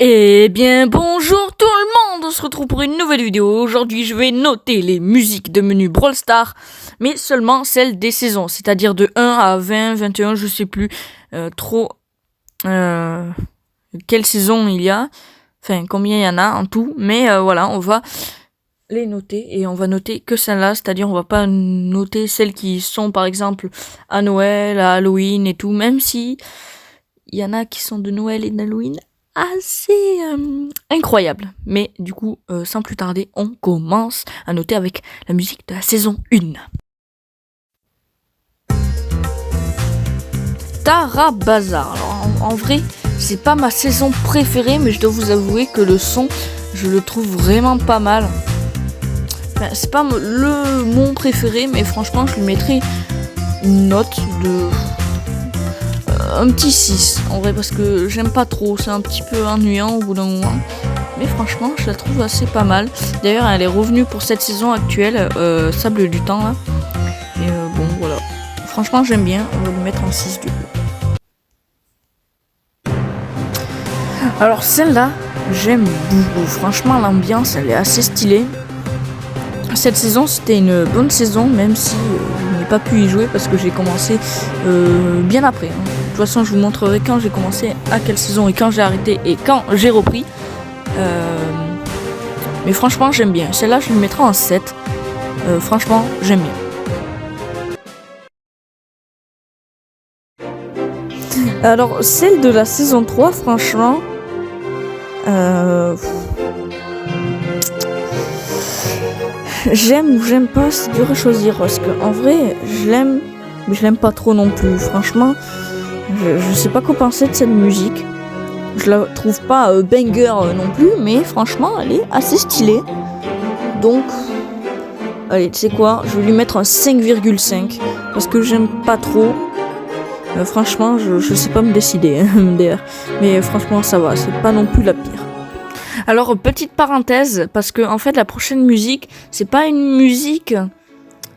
Eh bien bonjour tout le monde, on se retrouve pour une nouvelle vidéo. Aujourd'hui je vais noter les musiques de menu Brawl Stars, mais seulement celles des saisons, c'est-à-dire de 1 à 20, 21, je sais plus quelle saison il y a, enfin combien il y en a en tout, mais voilà, on va les noter et on va noter que celles-là, c'est-à-dire on va pas noter celles qui sont par exemple à Noël, à Halloween et tout, même si il y en a qui sont de Noël et d'Halloween assez incroyable. Mais du coup, sans plus tarder, on commence à noter avec la musique de la saison 1. Tara Bazar. Alors, en vrai, c'est pas ma saison préférée, mais je dois vous avouer que le son, je le trouve vraiment pas mal. Enfin, c'est pas mon préféré, mais franchement, je lui mettrais une note de un petit 6 en vrai, parce que j'aime pas trop, c'est un petit peu ennuyant au bout d'un moment, mais franchement je la trouve assez pas mal. D'ailleurs elle est revenue pour cette saison actuelle, Sable du Temps là, et bon voilà, franchement j'aime bien, on va lui mettre un 6 du coup. Alors celle-là j'aime beaucoup, franchement l'ambiance elle est assez stylée. Cette saison c'était une bonne saison, même si je n'ai pas pu y jouer parce que j'ai commencé bien après. De toute façon je vous montrerai quand j'ai commencé, à quelle saison et quand j'ai arrêté et quand j'ai repris. Mais franchement j'aime bien. Celle-là je lui mettrai en 7. Franchement j'aime bien. Alors celle de la saison 3 franchement... j'aime ou j'aime pas, c'est dur à choisir parce que en vrai je l'aime, mais je l'aime pas trop non plus. Franchement, je sais pas quoi penser de cette musique. Je la trouve pas banger non plus, mais franchement elle est assez stylée. Donc, allez, tu sais quoi, je vais lui mettre un 5,5 parce que j'aime pas trop. Franchement, je sais pas me décider d'ailleurs, mais franchement ça va, c'est pas non plus la pire. Alors petite parenthèse, parce que en fait la prochaine musique c'est pas une musique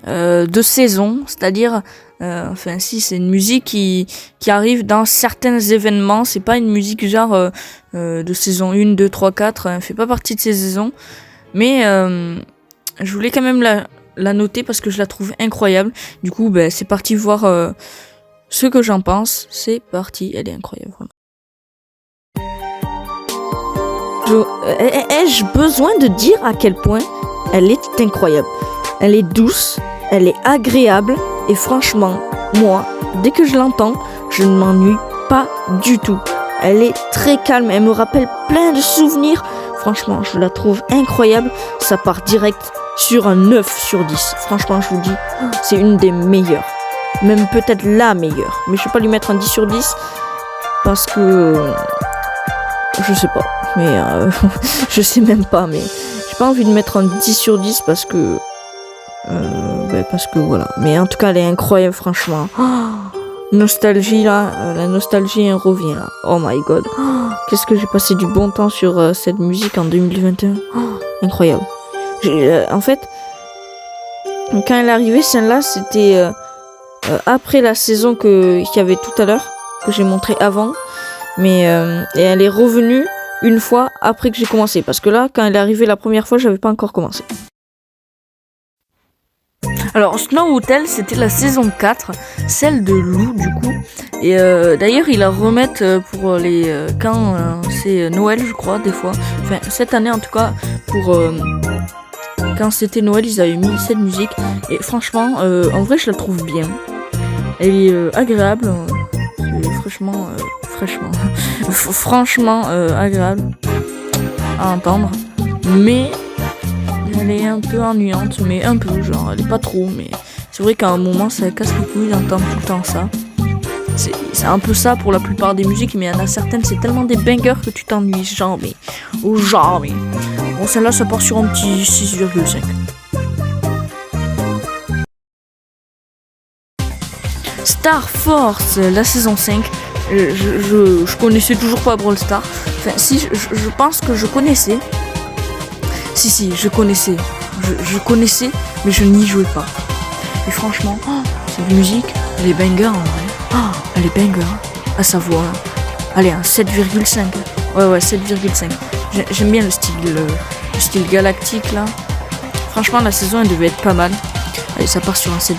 de saison, c'est-à-dire enfin si, c'est une musique qui arrive dans certains événements, c'est pas une musique genre de saison 1, 2, 3, 4, elle fait pas partie de ces saisons, mais je voulais quand même la noter parce que je la trouve incroyable. Du coup c'est parti voir ce que j'en pense, c'est parti, elle est incroyable vraiment. Ai-je besoin de dire à quel point elle est incroyable? Elle est douce, elle est agréable et franchement, moi, dès que je l'entends, je ne m'ennuie pas du tout. Elle est très calme, elle me rappelle plein de souvenirs. Franchement, je la trouve incroyable. Ça part direct sur un 9 sur 10. Franchement, je vous dis, c'est une des meilleures. Même peut-être la meilleure. Mais je vais pas lui mettre un 10 sur 10 parce que... je sais pas. Mais je sais même pas, mais j'ai pas envie de mettre un 10 sur 10 parce que voilà. Mais en tout cas elle est incroyable franchement. Nostalgie là, la nostalgie elle revient là. Oh my god, qu'est-ce que j'ai passé du bon temps sur cette musique en 2021. Incroyable. En fait quand elle est arrivée, celle-là c'était après la saison qu'il y avait tout à l'heure, que j'ai montré avant. Mais et elle est revenue une fois après que j'ai commencé, parce que là quand elle est arrivée la première fois j'avais pas encore commencé. Alors Snow Hotel c'était la saison 4, celle de Lou du coup, et d'ailleurs ils la remettent pour les quand c'est Noël je crois, des fois, enfin cette année en tout cas, pour quand c'était Noël ils avaient mis cette musique et franchement en vrai je la trouve bien, elle est agréable, franchement agréable à entendre, mais elle est un peu ennuyante, mais un peu, genre elle est pas trop, mais c'est vrai qu'à un moment ça casse les couilles d'entendre tout le temps ça. C'est un peu ça pour la plupart des musiques, mais il y en a certaines c'est tellement des bangers que tu t'ennuies jamais. Bon, celle-là ça part sur un petit 6,5. Star Force, la saison 5. Je connaissais toujours pas Brawl Stars. Enfin, si, je pense que je connaissais. Si, je connaissais. Je connaissais, mais je n'y jouais pas. Et franchement, cette musique, elle est banger en vrai. Elle est banger. À savoir, allez, un 7,5. Ouais, 7,5. J'aime bien le style galactique là. Franchement, la saison elle devait être pas mal. Allez, ça part sur un 7,5.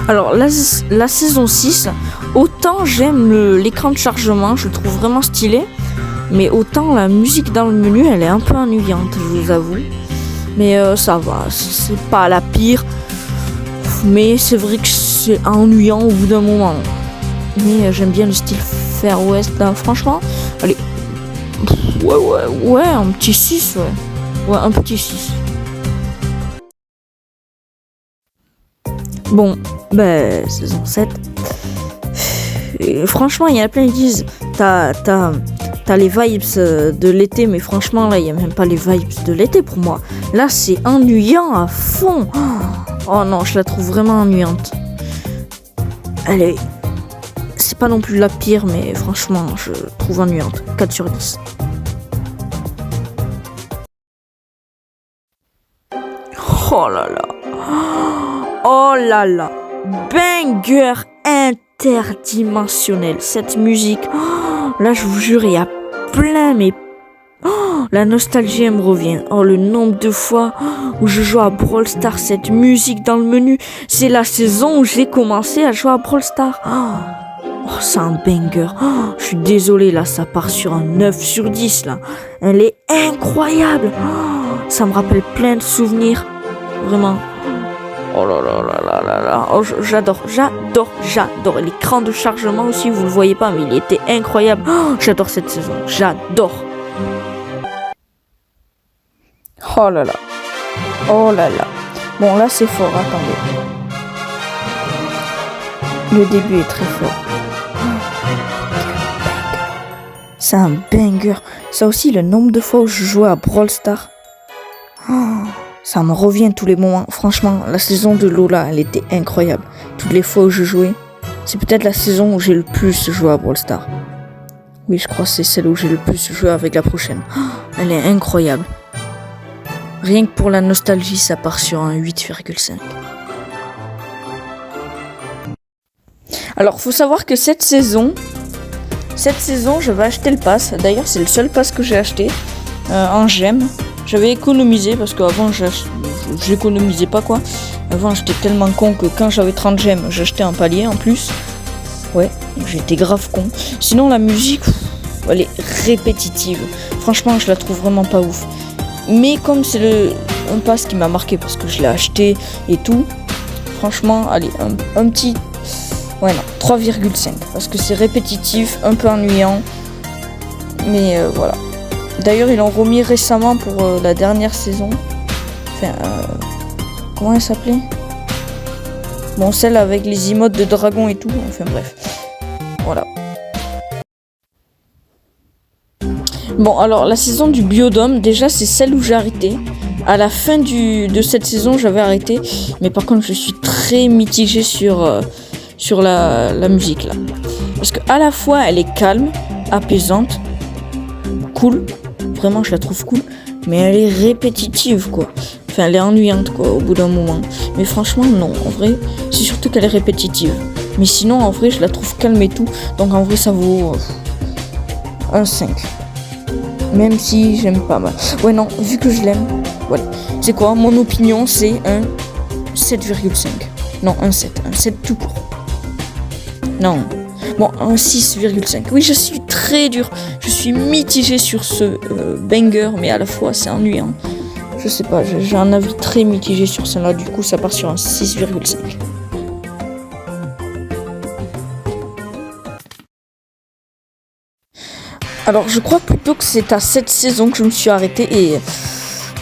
Alors, la saison 6, autant j'aime l'écran de chargement, je le trouve vraiment stylé. Mais autant la musique dans le menu, elle est un peu ennuyante, je vous avoue. Mais ça va, c'est pas la pire. Mais c'est vrai que c'est ennuyant au bout d'un moment. Mais j'aime bien le style Far West là, franchement. Allez. Ouais, un petit 6, ouais. Ouais, un petit 6. Bon, saison 7. Et franchement, il y en a plein qui disent t'as les vibes de l'été, mais franchement, là, il n'y a même pas les vibes de l'été pour moi. Là, c'est ennuyant à fond. Oh non, je la trouve vraiment ennuyante. C'est pas non plus la pire, mais franchement, je trouve ennuyante. 4 sur 10. Oh là là. Oh là là. Banger interdimensionnel. Cette musique. Oh, là, je vous jure, il y a plein, mais... Oh, la nostalgie, elle me revient. Oh, le nombre de fois où je joue à Brawl Stars, cette musique dans le menu. C'est la saison où j'ai commencé à jouer à Brawl Stars. Oh, c'est un banger. Oh, je suis désolé, là, ça part sur un 9 sur 10, là. Elle est incroyable. Oh, ça me rappelle plein de souvenirs. Vraiment. Oh là là là là là là. Oh, j'adore. L'écran de chargement aussi, vous le voyez pas, mais il était incroyable. Oh, j'adore cette saison. J'adore. Oh là là. Oh là là. Bon, là, c'est fort. Attendez. Le début est très fort. C'est un banger. Ça aussi, le nombre de fois où je jouais à Brawl Stars. Oh, ça me revient tous les moments. Franchement, la saison de Lola, elle était incroyable. Toutes les fois où je jouais. C'est peut-être la saison où j'ai le plus joué à Brawl Stars. Oui, je crois que c'est celle où j'ai le plus joué avec la prochaine. Oh, elle est incroyable. Rien que pour la nostalgie, ça part sur un 8,5. Alors, faut savoir que cette saison, j'avais acheté le pass. D'ailleurs, c'est le seul pass que j'ai acheté en gemmes. J'avais économisé parce qu'avant, j'économisais pas quoi. Avant, j'étais tellement con que quand j'avais 30 gemmes, j'achetais un palier en plus. Ouais, j'étais grave con. Sinon, la musique, elle est répétitive. Franchement, je la trouve vraiment pas ouf. Mais comme c'est un pass qui m'a marqué parce que je l'ai acheté et tout, franchement, allez, un petit... Ouais, non, 3,5. Parce que c'est répétitif, un peu ennuyant. Mais voilà. D'ailleurs, ils l'ont remis récemment pour la dernière saison. Enfin, comment elle s'appelait ? Bon, celle avec les emotes de dragon et tout. Enfin, bref. Voilà. Bon, alors, la saison du biodôme, déjà, c'est celle où j'ai arrêté. À la fin de cette saison, j'avais arrêté. Mais par contre, je suis très mitigée sur la musique, là. Parce que à la fois, elle est calme, apaisante, cool. Vraiment, je la trouve cool. Mais elle est répétitive, quoi. Enfin, elle est ennuyante, quoi, au bout d'un moment. Mais franchement, non. En vrai, c'est surtout qu'elle est répétitive. Mais sinon, en vrai, je la trouve calme et tout. Donc, en vrai, ça vaut un 5. Même si j'aime pas mal. Ouais, non, vu que je l'aime, voilà. C'est quoi ? Mon opinion, c'est un 7,5. Non, un 7. Un 7 tout court. Non. Bon, un 6,5. Oui, je suis très dur. Je suis mitigé sur ce banger, mais à la fois, c'est ennuyant. Je sais pas, j'ai un avis très mitigé sur celle-là. Du coup, ça part sur un 6,5. Alors, je crois plutôt que c'est à cette saison que je me suis arrêtée. Et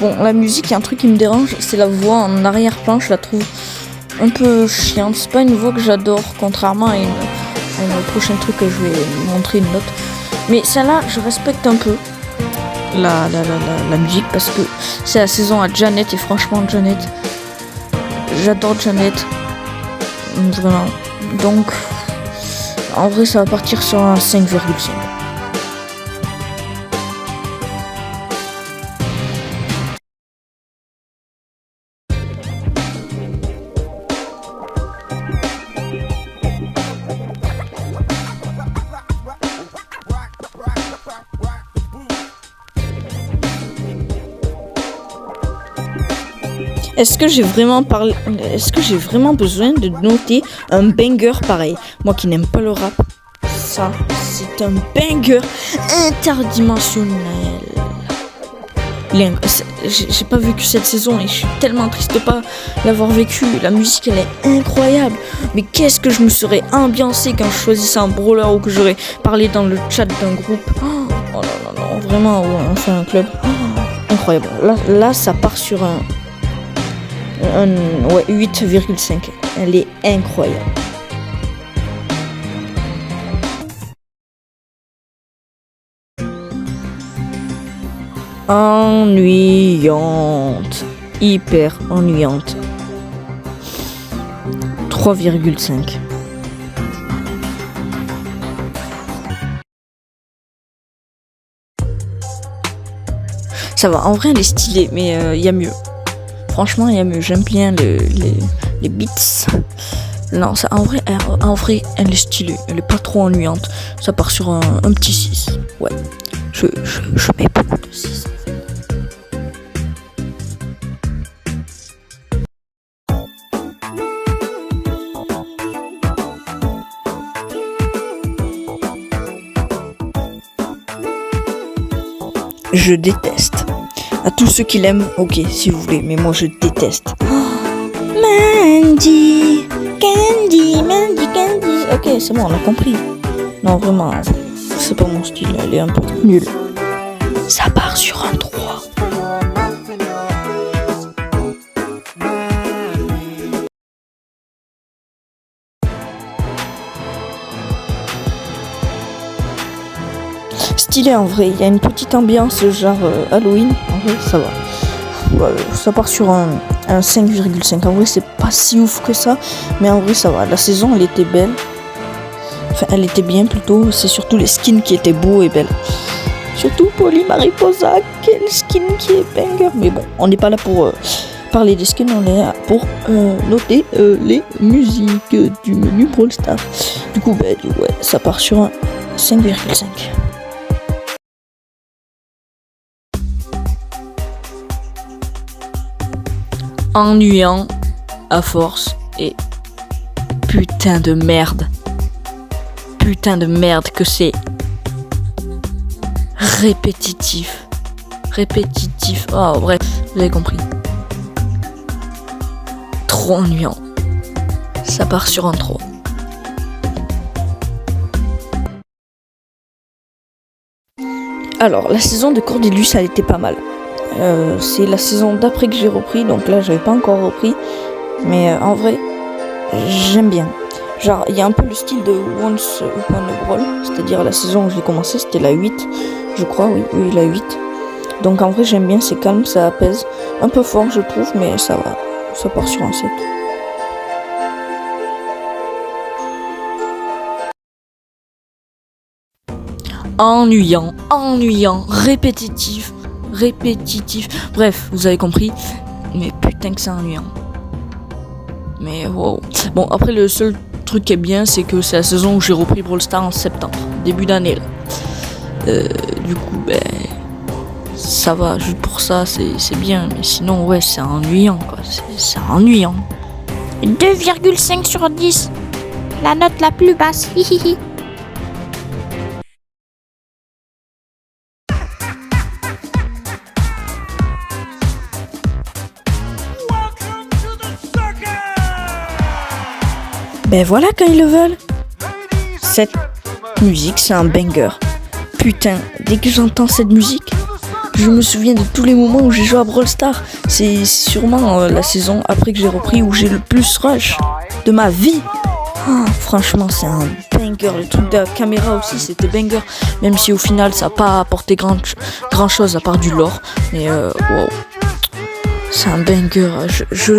bon, la musique, il y a un truc qui me dérange, c'est la voix en arrière-plan. Je la trouve un peu chiante. C'est pas une voix que j'adore, contrairement à un prochain truc que je vais montrer une note. Mais celle-là, je respecte un peu la musique parce que c'est la saison à Janet. Et franchement, Janet, j'adore Janet. Vraiment. Donc, en vrai, ça va partir sur un 5,5. Est-ce que j'ai vraiment besoin de noter un banger pareil? Moi qui n'aime pas le rap, ça, c'est un banger interdimensionnel. J'ai pas vécu cette saison et je suis tellement triste de pas l'avoir vécu. La musique elle est incroyable. Mais qu'est-ce que je me serais ambiancé quand je choisissais un brawler ou que j'aurais parlé dans le chat d'un groupe. Oh là là là, vraiment, ouais, on fait un club. Incroyable. Là ça part sur un 8,5. Elle est incroyable. Ennuyante. Hyper ennuyante. 3,5. Ça va, en vrai elle est stylée, mais y a mieux. Franchement, il y a mieux. J'aime bien les beats. Non, ça, en vrai, elle est stylée. Elle est pas trop ennuyante. Ça part sur un petit 6. Ouais. Je mets beaucoup de 6 en fait. Je déteste. À tous ceux qui l'aiment, ok, si vous voulez, mais moi je déteste. Mandy, Candy. Ok, c'est bon, on a compris. Non, vraiment, c'est pas mon style, elle est un peu nulle. Ça part sur un 3. Stylé en vrai, il y a une petite ambiance genre Halloween, en vrai ça va. Ça part sur un 5,5. En vrai c'est pas si ouf que ça, mais en vrai ça va. La saison elle était belle. Enfin elle était bien plutôt, c'est surtout les skins qui étaient beaux et belles. Surtout Polly Mariposa, quel skin qui est banger. Mais bon, on n'est pas là pour parler des skins, on est là pour noter les musiques du menu Brawl Stars. Du coup, ouais, ça part sur un 5,5. Ennuyant à force et putain de merde que c'est répétitif, oh bref, vous avez compris. Trop ennuyant, ça part sur un 3. Alors la saison de Cordelius elle était pas mal. C'est la saison d'après que j'ai repris, donc là j'avais pas encore repris, mais en vrai j'aime bien. Genre il y a un peu le style de Once Upon a Brawl, c'est-à-dire la saison où j'ai commencé c'était la 8, je crois, oui la 8. Donc en vrai j'aime bien, c'est calme, ça apaise, un peu fort je trouve, mais ça va, ça part sur un 7. Ennuyant, répétitif. Bref, vous avez compris. Mais putain que c'est ennuyant. Mais wow. Bon, après le seul truc qui est bien, c'est que c'est la saison où j'ai repris Brawl Stars en septembre, début d'année là. Du coup, ça va, juste pour ça, c'est bien. Mais sinon, ouais, c'est ennuyant quoi. C'est ennuyant. 2,5 sur 10. La note la plus basse. Hihihi. Ben voilà quand ils le veulent. Cette musique, c'est un banger. Putain, dès que j'entends cette musique, je me souviens de tous les moments où j'ai joué à Brawl Stars. C'est sûrement la saison après que j'ai repris où j'ai le plus rush de ma vie. Oh, franchement, c'est un banger. Le truc de la caméra aussi, c'était banger. Même si au final, ça n'a pas apporté grand chose à part du lore. Mais wow. C'est un banger. Je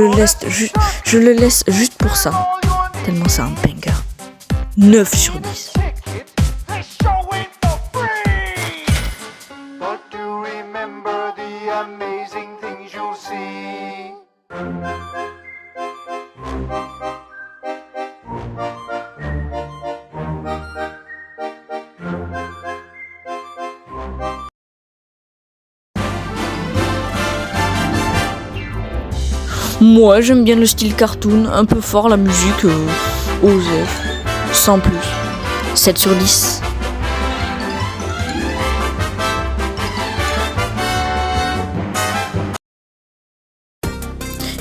le laisse juste pour ça. Tellement c'est un banger. 9 sur 10. Moi, j'aime bien le style cartoon, un peu fort, la musique, osée, sans plus. 7 sur 10.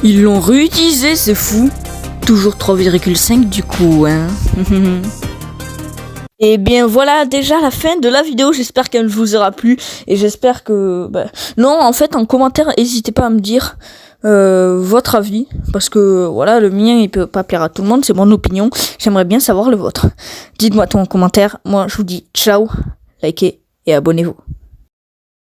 Ils l'ont réutilisé, c'est fou. Toujours 3,5 du coup, hein. Et bien voilà déjà la fin de la vidéo, j'espère qu'elle vous aura plu et j'espère que... Non, en fait en commentaire, n'hésitez pas à me dire votre avis, parce que voilà, le mien il peut pas plaire à tout le monde, c'est mon opinion, j'aimerais bien savoir le vôtre. Dites-moi tout en commentaire, moi je vous dis ciao, likez et abonnez-vous.